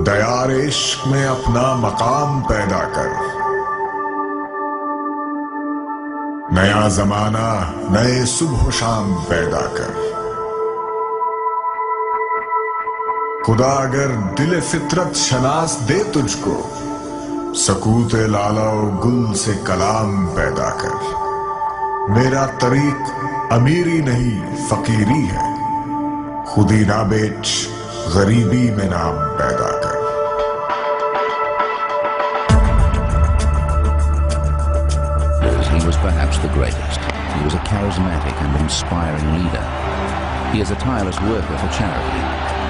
دیار عشق میں اپنا مقام پیدا کر، نیا زمانہ نئے صبح و شام پیدا کر۔ خدا اگر دل فطرت شناس دے تجھ کو، سکوت لالا و گل سے کلام پیدا کر۔ میرا طریق امیری نہیں فقیری ہے، خودی نہ بیچ غریبی میں نام پیدا کر۔ He was perhaps the greatest. He was a charismatic and inspiring leader. He is a tireless worker for charity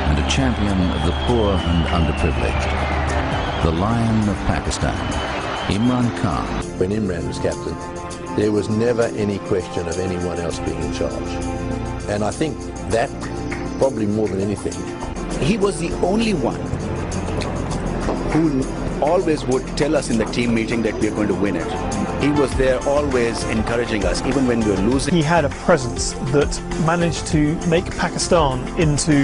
and a champion of the poor and underprivileged. The Lion of Pakistan, Imran Khan. When Imran was captain, there was never any question of anyone else being in charge. And I think that, probably more than anything, he was the only one who always would tell us in the team meeting that we are going to win it. He was there always encouraging us, even when we were losing. He had a presence that managed to make Pakistan into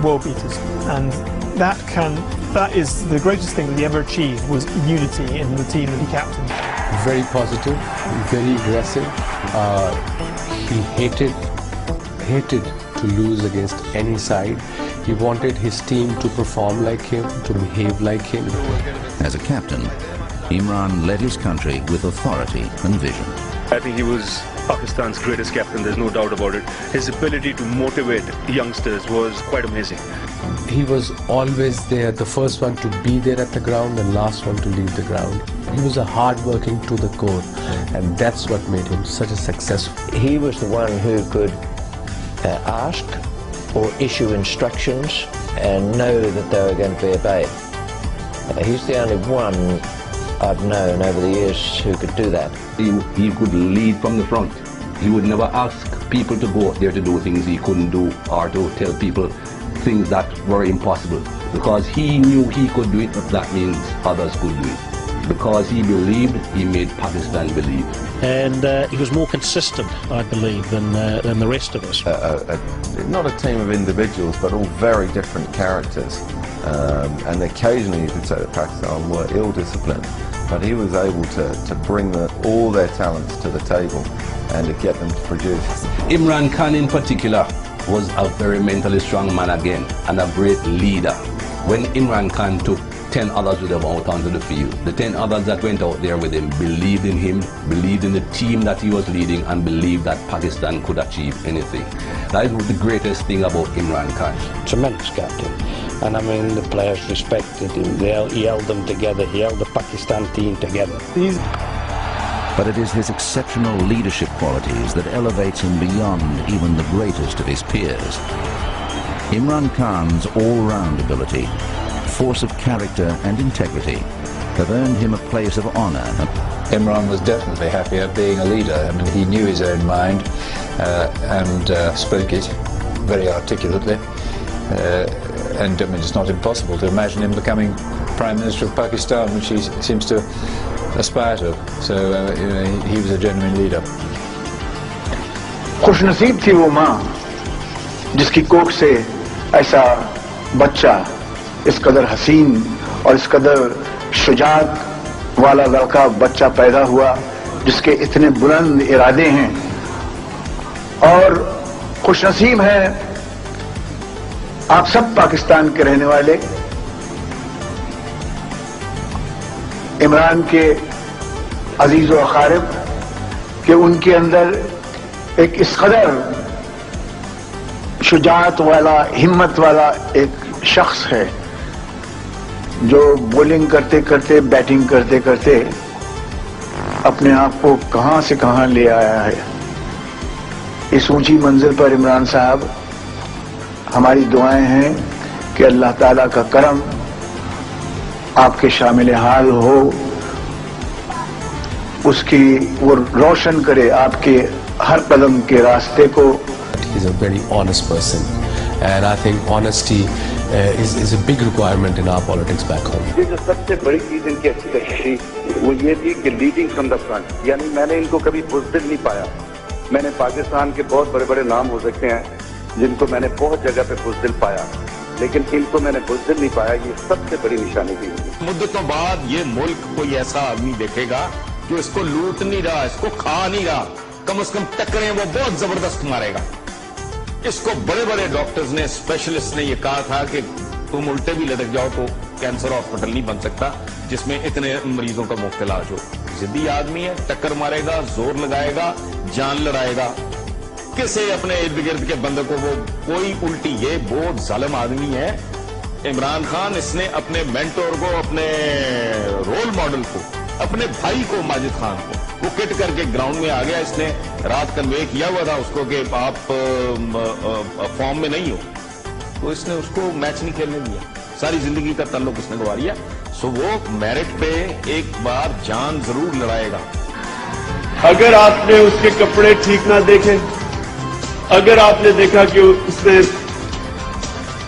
world beaters. And that is the greatest thing that he ever achieved, was unity in the team that he captained. Very positive, very aggressive. He hated to lose against any side. He wanted his team to perform like him, to behave like him. As a captain, Imran led his country with authority and vision. I think he was Pakistan's greatest captain, there's no doubt about it. His ability to motivate youngsters was quite amazing. He was always there, the first one to be there at the ground and last one to leave the ground. He was a hard-working to the core, and that's what made him such a success. he was the one who could ask or issue instructions and know that they were going to be obeyed. He's the only one I've known over the years who could do that. He could lead from the front. He would never ask people to go out there to do things he couldn't do, or to tell people things that were impossible, because he knew he could do it, but that means others could do it. Because he believed, he made Pakistan believe. And he was more consistent, I believe, than the rest of us. Not a team of individuals, but all very different characters. And occasionally you could say that Pakistan were ill-disciplined, but he was able to bring all their talents to the table and to get them to produce. Imran Khan in particular was a very mentally strong man again, and a great leader. When Imran Khan took 10 others with him out onto the field, the 10 others that went out there with him, believed in the team that he was leading, and believed that Pakistan could achieve anything. That was the greatest thing about Imran Khan. Tremendous captain. And I mean, the players respected him. He held them together. He held the Pakistan team together. But it is his exceptional leadership qualities that elevates him beyond even the greatest of his peers. Imran Khan's all-round ability, force of character and integrity have earned him a place of honor. Imran was definitely happier being a leader. I mean, he knew his own mind and spoke it very articulately. And I mean, it's not impossible to imagine him becoming Prime Minister of Pakistan, which he seems to aspire to. So he was a genuine leader. خوش نصیب تھی وہ ماں جس کی کوکھ سے ایسا بچہ، اس قدر حسین اور اس قدر شجاعت والا لڑکا بچہ پیدا ہوا، جس کے اتنے بلند ارادے ہیں. اور خوش نصیب ہیں آپ سب پاکستان کے رہنے والے، عمران کے عزیز و اقارب، کہ ان کے اندر ایک اس قدر شجاعت والا، ہمت والا ایک شخص ہے جو بولنگ کرتے کرتے، بیٹنگ کرتے کرتے اپنے آپ کو کہاں سے کہاں لے آیا ہے. اس اونچی منزل پر عمران صاحب، ہماری دعائیں ہیں کہ اللہ تعالیٰ کا کرم آپ کے شامل حال ہو، اس کی وہ روشن کرے آپ کے ہر قدم کے راستے کو. He's a very honest person, and I think honesty is a big requirement in our politics back home. یہ جو سب سے بڑی چیز ان کی اچھی لگی وہ یہ تھی کہ لیڈنگ فرام دا فرنٹ، یعنی میں نے ان کو کبھی بزدل نہیں پایا. میں نے پاکستان کے بہت بڑے بڑے نام ہو سکتے ہیں جن کو میں نے بہت جگہ پہ بزدل پایا، لیکن ان کو میں نے بزدل نہیں پایا. یہ سب سے بڑی نشانی تھی. مدتوں بعد یہ ملک کوئی ایسا آدمی دیکھے گا جو اس کو لوٹ نہیں رہا, اس کو کھا نہیں رہا, کم از کم ٹکریں وہ بہت زبردست مارے گا. اس کو بڑے بڑے ڈاکٹرز نے, اسپیشلسٹ نے یہ کہا تھا کہ تم الٹے بھی لٹک جاؤ تو کینسر ہاسپٹل نہیں بن سکتا جس میں اتنے مریضوں کا مفت علاج ہو. ضدی آدمی ہے, ٹکر مارے گا, زور لگائے گا, جان لڑائے گا. کسے اپنے ارد گرد کے بندے کو وہ کوئی الٹی, یہ بہت ظالم آدمی ہے عمران خان. اس نے اپنے مینٹور کو, اپنے رول ماڈل کو, اپنے بھائی کو, ماجد خان کو, وہ کٹ کر کے گراؤنڈ میں آ گیا. اس نے رات کنوے کیا ہوا تھا اس کو کہ آپ فارم میں نہیں ہو, تو اس نے اس کو میچ نہیں کھیلنے دیا. ساری زندگی کا تعلق اس نے گوا لیا. سو وہ میرٹ پہ ایک بار جان ضرور لڑائے گا. اگر آپ نے اس کے کپڑے ٹھیک نہ دیکھے, اگر آپ نے دیکھا کہ اس نے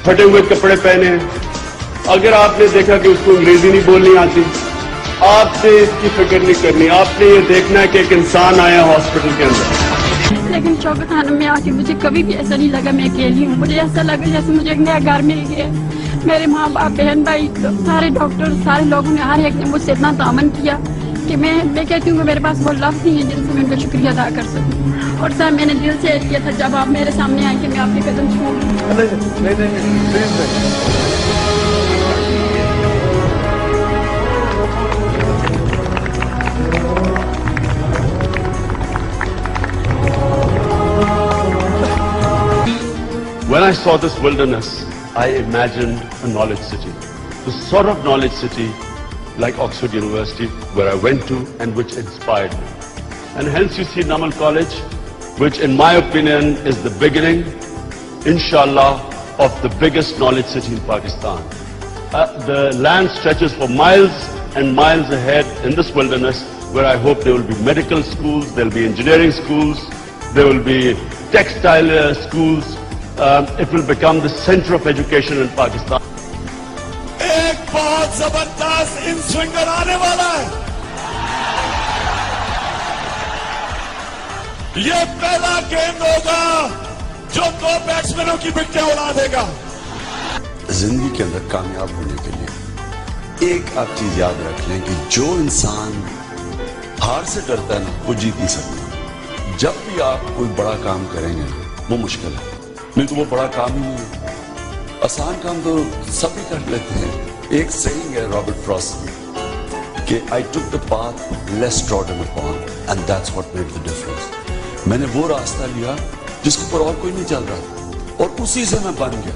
پھٹے ہوئے کپڑے پہنے ہیں, اگر آپ نے دیکھا کہ اس کو انگریزی نہیں بولنی آتی, آپ سے اس کی فکر نہیں کرنی. آپ نے یہ دیکھنا ہے کہ ایک انسان آیا ہاسپٹل کے اندر. لیکن شوکت خانم میں آ کے مجھے کبھی بھی ایسا نہیں لگا میں اکیلی ہوں. مجھے ایسا لگا جیسے مجھے ایک نیا گھر مل گیا. میرے ماں باپ, بہن بھائی, سارے ڈاکٹر, سارے لوگوں نے, ہر ایک نے مجھ سے اتنا تعاون کیا کہ میں کہتی ہوں کہ میرے پاس وہ لفظ نہیں ہے جن سے میں ان کا شکریہ ادا کر سکوں. اور سر میں نے دل سے کیا تھا جب آپ میرے سامنے آئے کہ میں آپ کے قدم چھوڑوں. When I saw this wilderness, I imagined a knowledge city. The sort of knowledge city like Oxford University, where I went to and which inspired me. And hence you see Namal College, which in my opinion is the beginning, inshallah, of the biggest knowledge city in Pakistan. The land stretches for miles and miles ahead in this wilderness, where I hope there will be medical schools, there will be engineering schools, there will be textile schools. It will become the center of education in Pakistan. ایک بہت زبردست ان سوئنگر آنے والا ہے. یہ پہلا گیند ہوگا جو 2 بیٹسمینوں کی وکٹیں اڑا دے گا. زندگی کے اندر کامیاب ہونے کے لیے ایک آپ چیز یاد رکھ لیں کہ جو انسان ہار سے ڈرتا ہے نا, وہ جیت نہیں سکتا. جب بھی آپ کوئی بڑا کام کریں گے وہ مشکل ہے, نہیں تو وہ بڑا کام ہی نہیں ہے. آسان کام تو سب ہی کر لیتے ہیں. ایک سیئنگ ہے رابرٹ فراسٹ کی کہ I took the path less trodden upon and that's what made the difference. میں نے وہ راستہ لیا جس کے اوپر اور کوئی نہیں چل رہا اور اسی سے میں بن گیا.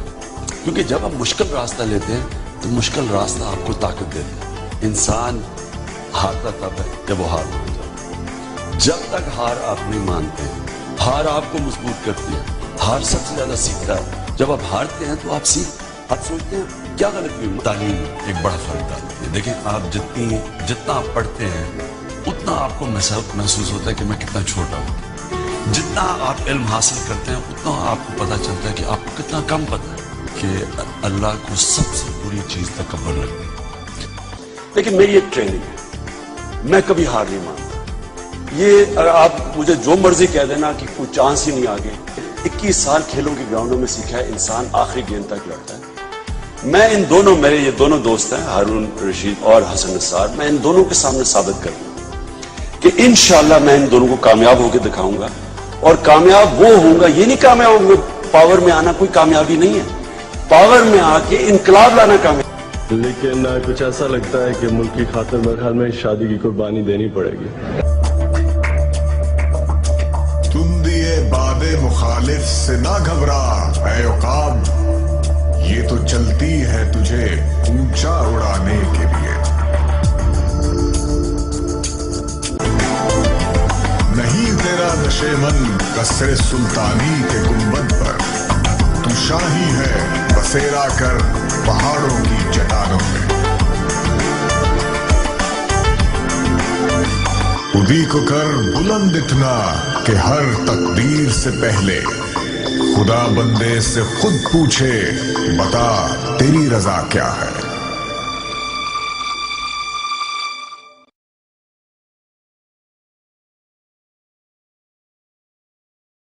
کیونکہ جب ہم مشکل راستہ لیتے ہیں تو مشکل راستہ آپ کو طاقت دیتا ہے. انسان ہارتا تب ہے جب وہ ہار مان جاتا ہے. جب تک ہار آپ نہیں مانتے, ہار آپ کو مضبوط کرتی ہے. ہار سب سے زیادہ سیکھتا ہے. جب آپ ہارتے ہیں تو آپ سوچتے ہیں کیا غلطی ہوئی. تعلیم ایک بڑا فرق ڈالتی ہے. دیکھیں آپ جتنا آپ پڑھتے ہیں اتنا آپ کو محسوس ہوتا ہے کہ میں کتنا چھوٹا ہوں. جتنا آپ علم حاصل کرتے ہیں اتنا آپ کو پتہ چلتا ہے کہ آپ کو کتنا کم پتہ ہے کہ اللہ کو سب سے بری چیز تکبر لگتی ہے. لیکن میری ایک ٹریننگ ہے, میں کبھی ہار نہیں مانتا. یہ آپ مجھے جو مرضی کہہ دینا کہ کوئی چانس ہی نہیں آگے. 21 سال کھیلوں کے گراؤنڈوں میں سیکھا ہے انسان آخری گیند تک لڑتا ہے. میں ان دونوں, میرے یہ دونوں دوست ہیں ہارون رشید اور حسن نثار, میں ان دونوں کے سامنے ثابت کر دوں کہ انشاءاللہ میں ان دونوں کو کامیاب ہو کے دکھاؤں گا. اور کامیاب وہ ہوں گا, یہ نہیں کامیاب ہوں گا. پاور میں آنا کوئی کامیابی نہیں ہے, پاور میں آ کے انقلاب لانا کامیاب. لیکن کچھ ایسا لگتا ہے کہ ملک کی خاطر میرے خیال میں شادی کی قربانی دینی پڑے گی. تم دیے باد مخالف سے نہ گھبرا اے عقاب, یہ تو چلتی ہے تجھے اونچا اڑانے کے لیے. نہیں تیرا نشیمن قصر سلطانی کے گنبد پر, تو شاہی ہے بسیرا کر پہاڑوں کی چٹانوں میں. خودی کو کر بلند اتنا کہ ہر تقدیر سے پہلے خدا بندے سے خود پوچھے, بتا تیری رضا کیا ہے.